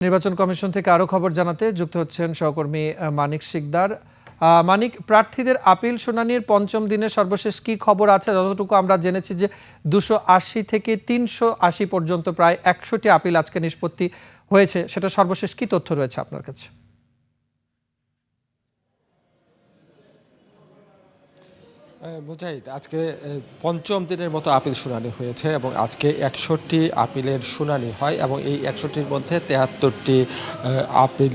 নির্বাচন কমিশন থেকে আরো খবর জানাতে যুক্ত হচ্ছেন সহকর্মী মানিক শিকদার। মানিক, প্রার্থীদের আপিল শুনানির পঞ্চম দিনের সর্বশেষ কি খবর আছে? যতটুকু আমরা জেনেছি যে 280 থেকে 380 পর্যন্ত প্রায় 100টি আপিল আজকে নিষ্পত্তি হয়েছে, সেটা সর্বশেষ কি তথ্য রয়েছে আপনার কাছে? মুজাহিদ, আজকে পঞ্চম দিনের মতো আপিল শুনানি হয়েছে এবং আজকে 100টি আপিলের শুনানি হয় এবং এই 100টির মধ্যে 73টি আপিল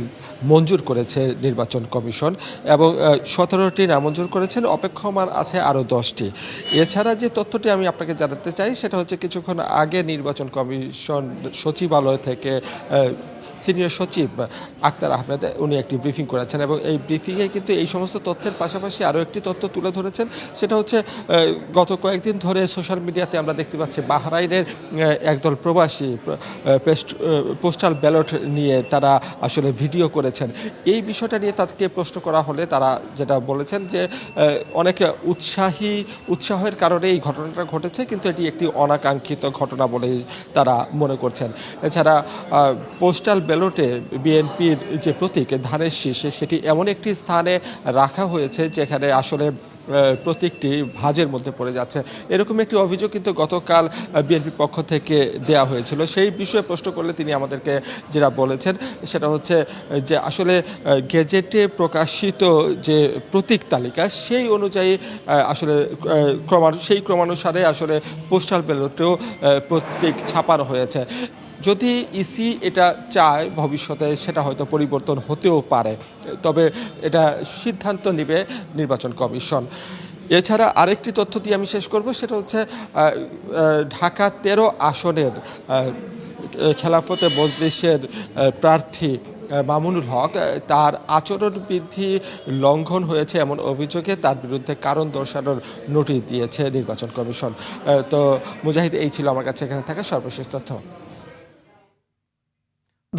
মঞ্জুর করেছে নির্বাচন কমিশন এবং 17টি নামঞ্জুর করেছেন। অপেক্ষমান আছে আরও 10টি। এছাড়া যে তথ্যটি আমি আপনাকে জানাতে চাই সেটা হচ্ছে, কিছুক্ষণ আগে নির্বাচন কমিশন সচিবালয় থেকে সিনিয়র সচিব আক্তার আহমেদ উনি একটি ব্রিফিং করেছেন এবং এই ব্রিফিংয়ে কিন্তু এই সমস্ত তথ্যের পাশাপাশি আরও একটি তথ্য তুলে ধরেছেন। সেটা হচ্ছে, গত কয়েকদিন ধরে সোশ্যাল মিডিয়াতে আমরা দেখতে পাচ্ছি বাহরাইনের একদল প্রবাসী পোস্টাল ব্যালট নিয়ে তারা আসলে ভিডিও করেছেন। এই বিষয়টা নিয়ে তাদেরকে প্রশ্ন করা হলে তারা যেটা বলেছেন যে অনেক উৎসাহের কারণে এই ঘটনাটা ঘটেছে, কিন্তু এটি একটি অনাকাঙ্ক্ষিত ঘটনা বলে তারা মনে করছেন। এছাড়া পোস্টাল ব্যালটে বিএনপির যে প্রতীক ধানের শীষ, সেটি এমন একটি স্থানে রাখা হয়েছে যেখানে আসলে প্রতীকটি ভাঁজের মধ্যে পড়ে যাচ্ছে। এরকম একটি অভিযোগ কিন্তু গতকাল বিএনপির পক্ষ থেকে দেয়া হয়েছিল। সেই বিষয়ে প্রশ্ন করলে তিনি আমাদেরকে যেটা বলেছেন সেটা হচ্ছে যে আসলে গেজেটে প্রকাশিত যে প্রতীক তালিকা সেই অনুযায়ী আসলে সেই ক্রমানুসারে আসলে পোস্টাল ব্যালটেও প্রতীক ছাপানো হয়েছে। যদি ইসি এটা চায় ভবিষ্যতে সেটা হয়তো পরিবর্তন হতেও পারে, তবে এটা সিদ্ধান্ত নেবে নির্বাচন কমিশন। এছাড়া আরেকটি তথ্য দিয়ে আমি শেষ করব, সেটা হচ্ছে ঢাকা 13 আসনের খেলাফতে মজলিসের প্রার্থী মামুনুল হক, তার আচরণবিধি লঙ্ঘন হয়েছে এমন অভিযোগে তার বিরুদ্ধে কারণ দর্শানোর নোটিশ দিয়েছে নির্বাচন কমিশন। তো মুজাহিদ, এই ছিল আমার কাছে এখানে থাকা সর্বশেষ তথ্য।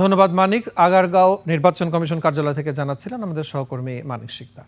ধন্যবাদ মানিক। আগারগাঁও নির্বাচন কমিশন কার্যালয় থেকে জানাচ্ছিলেন আমাদের সহকর্মী মানিক শিকদার।